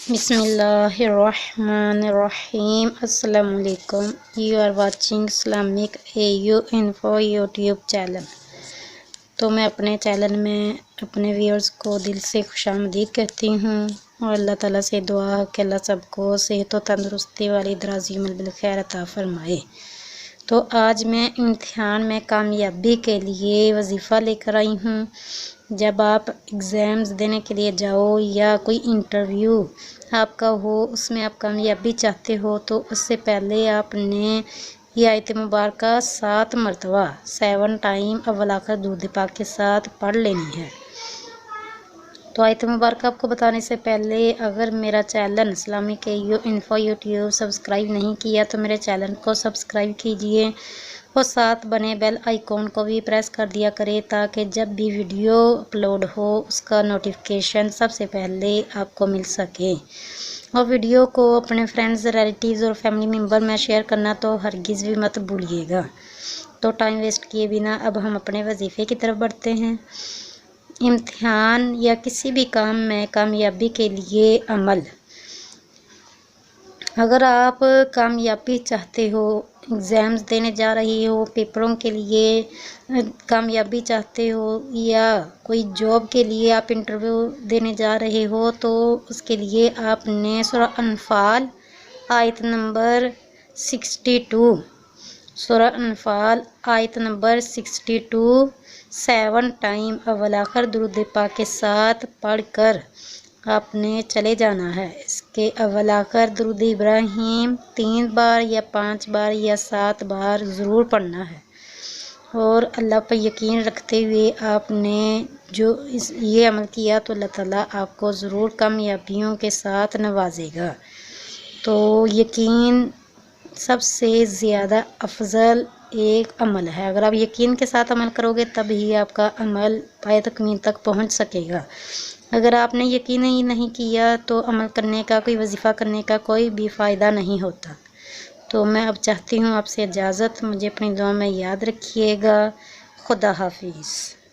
Bismillahirrahmanirrahim. Assalamu alaikum. You are watching Islamic AU Info YouTube channel. तो मैं अपने channel में अपने व्यूअर्स को दिल से खुशामदीद कहती हूँ और अल्लाह ताला से दुआ कि अल्लाह सबको सेहत व तंदुरुस्ती वाली दराज़ी उम्र बिल खैर अता फरमाए। तो आज मैं इम्तिहान में कामयाबी के लिए वजीफ़ा लेकर आई हूँ। जब आप एग्ज़ाम्स देने के लिए जाओ या कोई इंटरव्यू आपका हो, उसमें आप कामयाबी चाहते हो, तो उससे पहले आपने ये आयत मुबारक 7 मरतबा 7 टाइम अव्वल आखिर दुरूद पाक के साथ पढ़ लेनी है। तो आयत मुबारक आपको बताने से पहले अगर मेरा channel Islamic AU info YouTube subscribe नहीं किया तो मेरे चैनल को सब्सक्राइब कीजिए और साथ बने बेल आइकॉन को भी प्रेस कर दिया करें ताकि जब भी वीडियो अपलोड हो उसका नोटिफिकेशन सबसे पहले आपको मिल सके। और वीडियो को अपने फ्रेंड्स, रिलेटिव्स और फैमिली मेम्बर में शेयर करना तो हरगिज़ भी मत भूलिएगा। तो टाइम वेस्ट किए बिना अब हम अपने वजीफ़े की तरफ बढ़ते हैं। इम्तिहान या किसी भी काम में कामयाबी के लिए अमल। अगर आप कामयाबी चाहते हो, एग्ज़ाम्स देने जा रही हो, पेपरों के लिए कामयाबी चाहते हो या कोई जॉब के लिए आप इंटरव्यू देने जा रहे हो, तो उसके लिए आपने सूरह अनफाल आयत नंबर 62 सूरह अनफाल आयत नंबर 62 7 टाइम अव्वल आखिर दुरूद पाक के साथ पढ़कर आपने चले जाना है। इसके अव्वल आखिर दुरूद इब्राहिम 3 बार या 5 बार या 7 बार ज़रूर पढ़ना है और अल्लाह पर यकीन रखते हुए आपने जो ये अमल किया तो अल्लाह ताला आपको ज़रूर कामयाबियों के साथ नवाजेगा। तो यकीन सबसे ज़्यादा अफजल एक अमल है। अगर आप यकीन के साथ अमल करोगे तब ही आपका अमल पाए तकमील तक पहुंच सकेगा। अगर आपने यकीन ही नहीं किया तो अमल करने का, कोई वजीफ़ा करने का कोई भी फ़ायदा नहीं होता। तो मैं अब चाहती हूँ आपसे इजाज़त। मुझे अपनी दुआ में याद रखिएगा। खुदा हाफिज़।